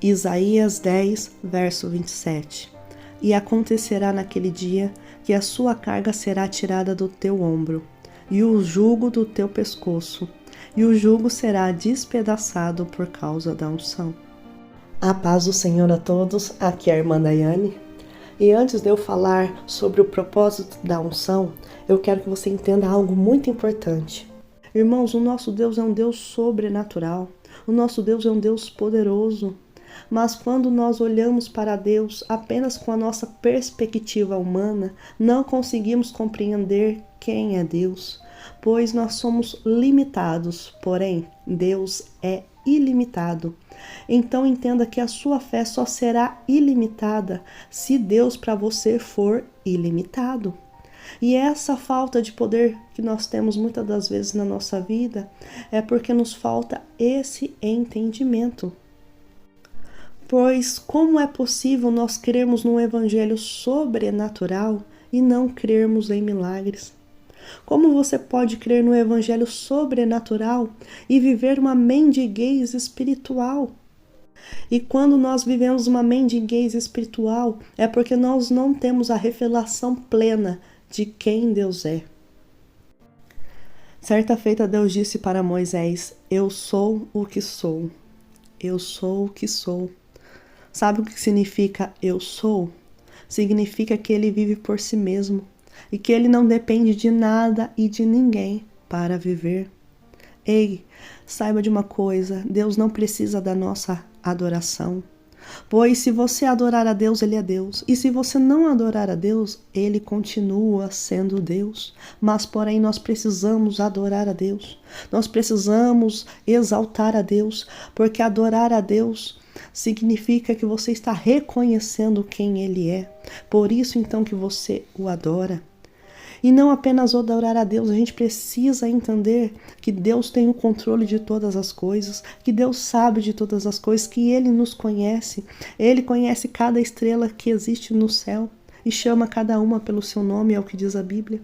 Isaías 10, verso 27. E acontecerá naquele dia que a sua carga será tirada do teu ombro, e o jugo do teu pescoço, e o jugo será despedaçado por causa da unção. A paz do Senhor a todos, aqui é a irmã Daiane. E antes de eu falar sobre o propósito da unção, eu quero que você entenda algo muito importante. Irmãos, o nosso Deus é um Deus sobrenatural, o nosso Deus é um Deus poderoso. Mas quando nós olhamos para Deus apenas com a nossa perspectiva humana, não conseguimos compreender quem é Deus, pois nós somos limitados, porém Deus é ilimitado. Então entenda que a sua fé só será ilimitada se Deus para você for ilimitado. E essa falta de poder que nós temos muitas das vezes na nossa vida é porque nos falta esse entendimento. Pois como é possível nós crermos num evangelho sobrenatural e não crermos em milagres? Como você pode crer no evangelho sobrenatural e viver uma mendiguez espiritual? E quando nós vivemos uma mendiguez espiritual, é porque nós não temos a revelação plena de quem Deus é. Certa feita Deus disse para Moisés: eu sou o que sou. Eu sou o que sou. Sabe o que significa eu sou? Significa que ele vive por si mesmo e que ele não depende de nada e de ninguém para viver. Ei, saiba de uma coisa, Deus não precisa da nossa adoração. Pois se você adorar a Deus, Ele é Deus. E se você não adorar a Deus, Ele continua sendo Deus. Mas, porém, nós precisamos adorar a Deus. Nós precisamos exaltar a Deus. Porque adorar a Deus significa que você está reconhecendo quem Ele é. Por isso, então, que você o adora. E não apenas adorar a Deus, a gente precisa entender que Deus tem o controle de todas as coisas, que Deus sabe de todas as coisas, que Ele nos conhece. Ele conhece cada estrela que existe no céu e chama cada uma pelo seu nome, é o que diz a Bíblia.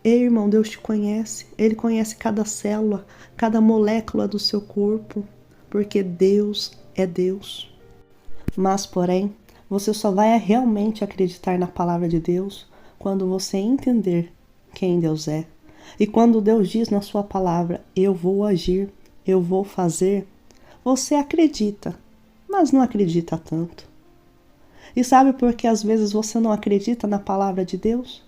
Ei, irmão, Deus te conhece. Ele conhece cada célula, cada molécula do seu corpo, porque Deus é Deus. Mas, porém, você só vai realmente acreditar na palavra de Deus quando você entender quem Deus é. E quando Deus diz na sua palavra, eu vou agir, eu vou fazer, você acredita, mas não acredita tanto. E sabe por que às vezes você não acredita na palavra de Deus?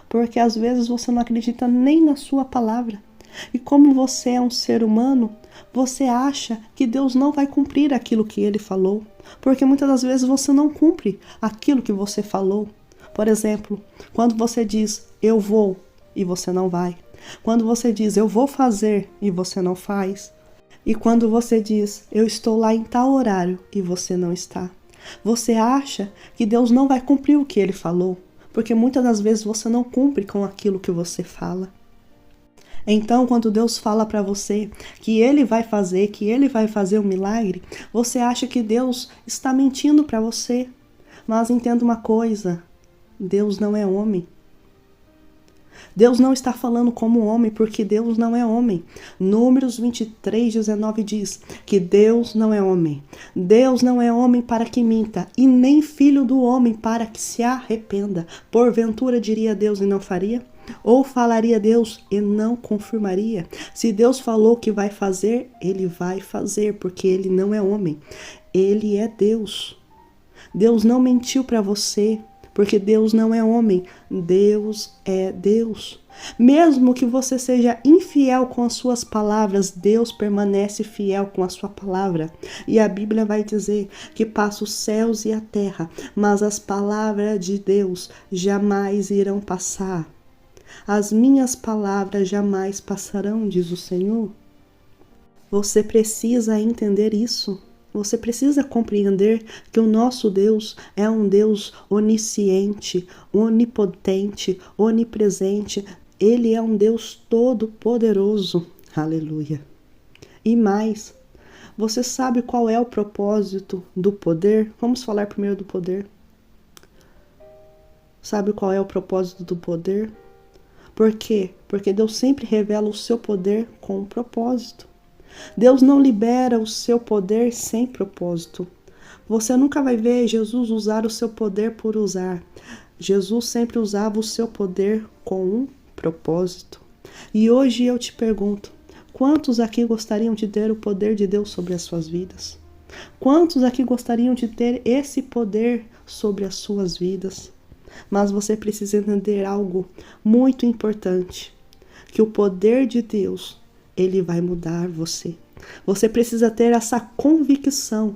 Porque às vezes você não acredita nem na sua palavra. E como você é um ser humano, você acha que Deus não vai cumprir aquilo que Ele falou. Porque muitas das vezes você não cumpre aquilo que você falou. Por exemplo, quando você diz, eu vou, e você não vai. Quando você diz, eu vou fazer, e você não faz. E quando você diz, eu estou lá em tal horário, e você não está. Você acha que Deus não vai cumprir o que Ele falou, porque muitas das vezes você não cumpre com aquilo que você fala. Então, quando Deus fala para você que Ele vai fazer um milagre, você acha que Deus está mentindo para você. Mas entenda uma coisa, Deus não é homem. Deus não está falando como homem, porque Deus não é homem. Números 23, 19 diz que Deus não é homem. Deus não é homem para que minta, e nem filho do homem para que se arrependa. Porventura diria Deus e não faria? Ou falaria Deus e não confirmaria? Se Deus falou que vai fazer, Ele vai fazer, porque Ele não é homem. Ele é Deus. Deus não mentiu para você, porque Deus não é homem, Deus é Deus. Mesmo que você seja infiel com as suas palavras, Deus permanece fiel com a sua palavra. E a Bíblia vai dizer que passa os céus e a terra, mas as palavras de Deus jamais irão passar. As minhas palavras jamais passarão, diz o Senhor. Você precisa entender isso. Você precisa compreender que o nosso Deus é um Deus onisciente, onipotente, onipresente. Ele é um Deus todo-poderoso. Aleluia. E mais, você sabe qual é o propósito do poder? Vamos falar primeiro do poder. Sabe qual é o propósito do poder? Por quê? Porque Deus sempre revela o seu poder com um propósito. Deus não libera o seu poder sem propósito. Você nunca vai ver Jesus usar o seu poder por usar. Jesus sempre usava o seu poder com um propósito. E hoje eu te pergunto, quantos aqui gostariam de ter o poder de Deus sobre as suas vidas? Quantos aqui gostariam de ter esse poder sobre as suas vidas? Mas você precisa entender algo muito importante, que o poder de Deus, ele vai mudar você. Você precisa ter essa convicção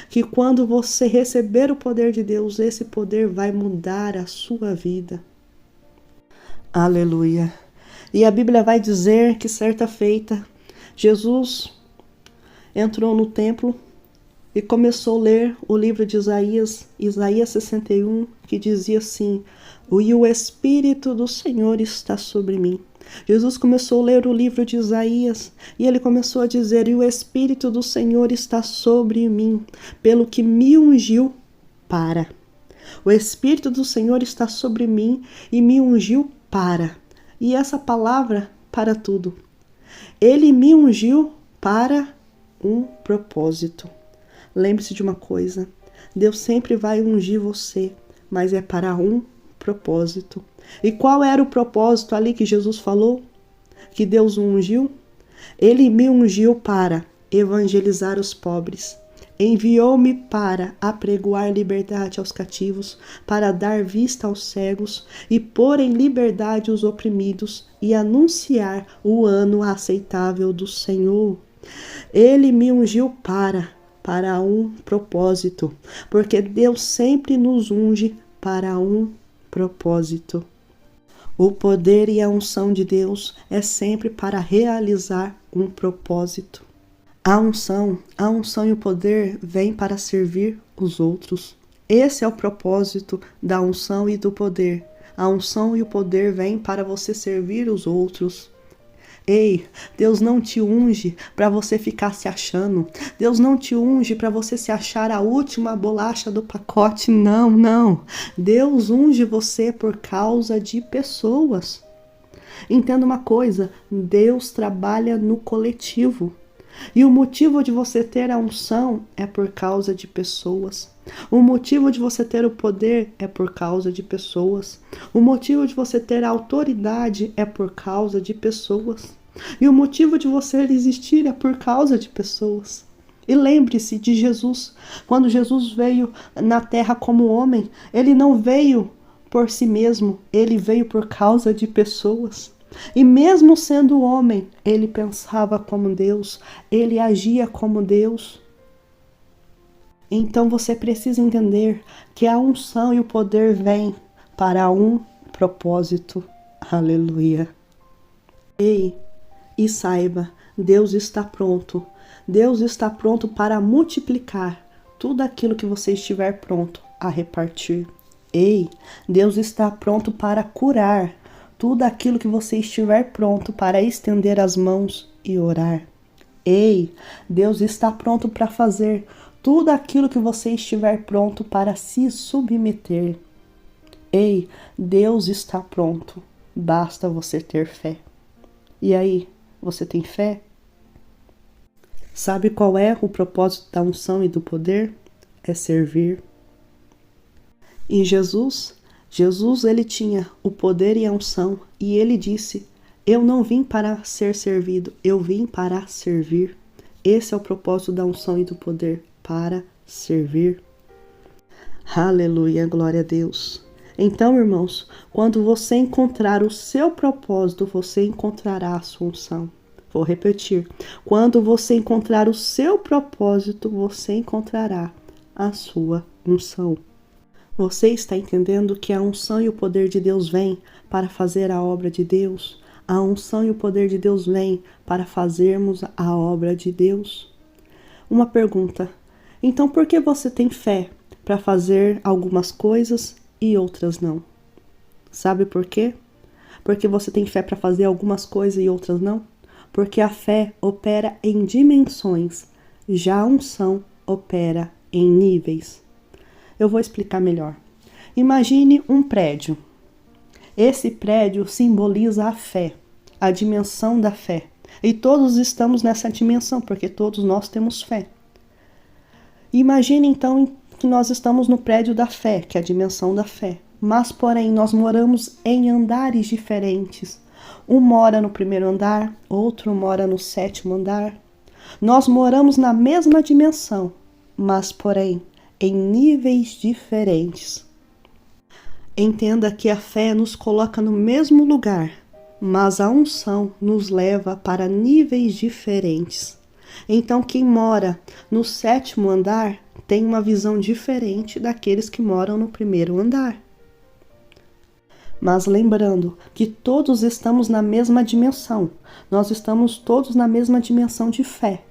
que quando você receber o poder de Deus, esse poder vai mudar a sua vida. Aleluia. E a Bíblia vai dizer que certa feita, Jesus entrou no templo e começou a ler o livro de Isaías 61, que dizia assim: e o Espírito do Senhor está sobre mim. Jesus começou a ler o livro de Isaías e ele começou a dizer: e o Espírito do Senhor está sobre mim, pelo que me ungiu para. O Espírito do Senhor está sobre mim e me ungiu para. E essa palavra, para tudo. Ele me ungiu para um propósito. Lembre-se de uma coisa, Deus sempre vai ungir você, mas é para um propósito. E qual era o propósito ali que Jesus falou? Que Deus o ungiu? Ele me ungiu para evangelizar os pobres. Enviou-me para apregoar liberdade aos cativos, para dar vista aos cegos e pôr em liberdade os oprimidos e anunciar o ano aceitável do Senhor. Ele me ungiu para um propósito, porque Deus sempre nos unge para um propósito. O poder e a unção de Deus é sempre para realizar um propósito. A unção e o poder vêm para servir os outros. Esse é o propósito da unção e do poder. A unção e o poder vêm para você servir os outros. Ei, Deus não te unge para você ficar se achando. Deus não te unge para você se achar a última bolacha do pacote. Não, não. Deus unge você por causa de pessoas. Entenda uma coisa, Deus trabalha no coletivo. E o motivo de você ter a unção é por causa de pessoas. O motivo de você ter o poder é por causa de pessoas. O motivo de você ter a autoridade é por causa de pessoas. E o motivo de você existir é por causa de pessoas. E lembre-se de Jesus. Quando Jesus veio na terra como homem, ele não veio por si mesmo, ele veio por causa de pessoas. E mesmo sendo homem, ele pensava como Deus, ele agia como Deus. Então você precisa entender que a unção e o poder vêm para um propósito. Aleluia. Ei, e saiba, Deus está pronto. Deus está pronto para multiplicar tudo aquilo que você estiver pronto a repartir. Ei, Deus está pronto para curar tudo aquilo que você estiver pronto para estender as mãos e orar. Ei, Deus está pronto para fazer tudo aquilo que você estiver pronto para se submeter. Ei, Deus está pronto, basta você ter fé. E aí, você tem fé? Sabe qual é o propósito da unção e do poder? É servir. E Jesus, ele tinha o poder e a unção, e ele disse: eu não vim para ser servido, eu vim para servir. Esse é o propósito da unção e do poder, para servir. Aleluia, glória a Deus. Então, irmãos, quando você encontrar o seu propósito, você encontrará a sua unção. Vou repetir. Quando você encontrar o seu propósito, você encontrará a sua unção. Você está entendendo que a unção e o poder de Deus vêm para fazer a obra de Deus? A unção e o poder de Deus vêm para fazermos a obra de Deus? Uma pergunta. Então, por que você tem fé para fazer algumas coisas e outras não? Sabe por quê? Porque você tem fé para fazer algumas coisas e outras não? Porque a fé opera em dimensões, já a unção opera em níveis. Eu vou explicar melhor. Imagine um prédio. Esse prédio simboliza a fé, a dimensão da fé. E todos estamos nessa dimensão, porque todos nós temos fé. Imagine então que nós estamos no prédio da fé, que é a dimensão da fé. Mas, porém, nós moramos em andares diferentes. Um mora no primeiro andar, outro mora no sétimo andar. Nós moramos na mesma dimensão, mas, porém, em níveis diferentes. Entenda que a fé nos coloca no mesmo lugar, mas a unção nos leva para níveis diferentes. Então, quem mora no sétimo andar tem uma visão diferente daqueles que moram no primeiro andar. Mas lembrando que todos estamos na mesma dimensão, nós estamos todos na mesma dimensão de fé,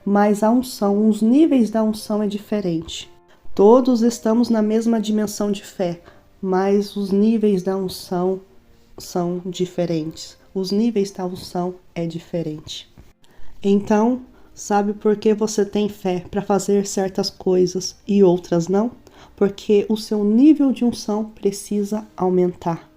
mas a unção, os níveis da unção é diferente. Todos estamos na mesma dimensão de fé, mas os níveis da unção são diferentes. Os níveis da unção é diferente. Então, sabe por que você tem fé para fazer certas coisas e outras não? Porque o seu nível de unção precisa aumentar.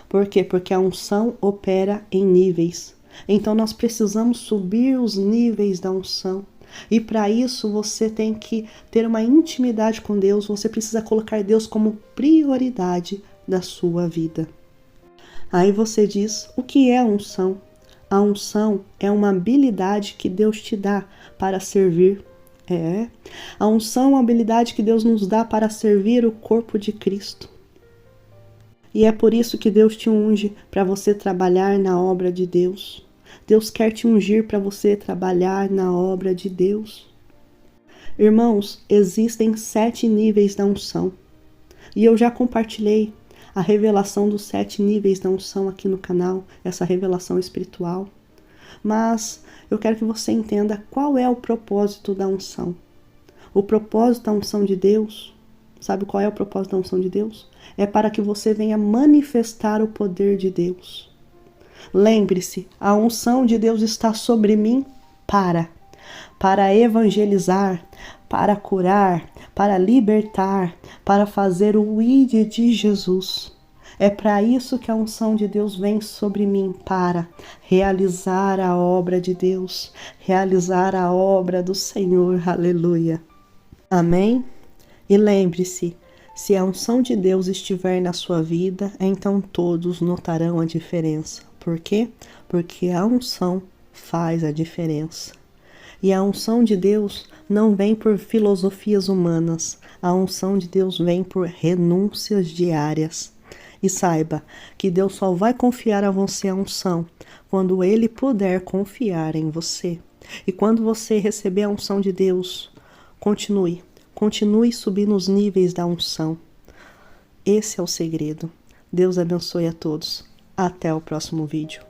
Por quê? Porque a unção opera em níveis. Então nós precisamos subir os níveis da unção. E para isso você tem que ter uma intimidade com Deus, você precisa colocar Deus como prioridade da sua vida. Aí você diz, o que é a unção? A unção é uma habilidade que Deus te dá para servir. A unção é uma habilidade que Deus nos dá para servir o corpo de Cristo. E é por isso que Deus te unge para você trabalhar na obra de Deus. Deus quer te ungir para você trabalhar na obra de Deus. Irmãos, existem 7 níveis da unção. E eu já compartilhei a revelação dos 7 níveis da unção aqui no canal, essa revelação espiritual. Mas eu quero que você entenda qual é o propósito da unção. O propósito da unção de Deus, sabe qual é o propósito da unção de Deus? É para que você venha manifestar o poder de Deus. Lembre-se, a unção de Deus está sobre mim para evangelizar, para curar, para libertar, para fazer o ID de Jesus. É para isso que a unção de Deus vem sobre mim, para realizar a obra de Deus, realizar a obra do Senhor. Aleluia. Amém? E lembre-se, se a unção de Deus estiver na sua vida, então todos notarão a diferença. Por quê? Porque a unção faz a diferença. E a unção de Deus não vem por filosofias humanas. A unção de Deus vem por renúncias diárias. E saiba que Deus só vai confiar a você a unção quando Ele puder confiar em você. E quando você receber a unção de Deus, continue subindo os níveis da unção. Esse é o segredo. Deus abençoe a todos. Até o próximo vídeo.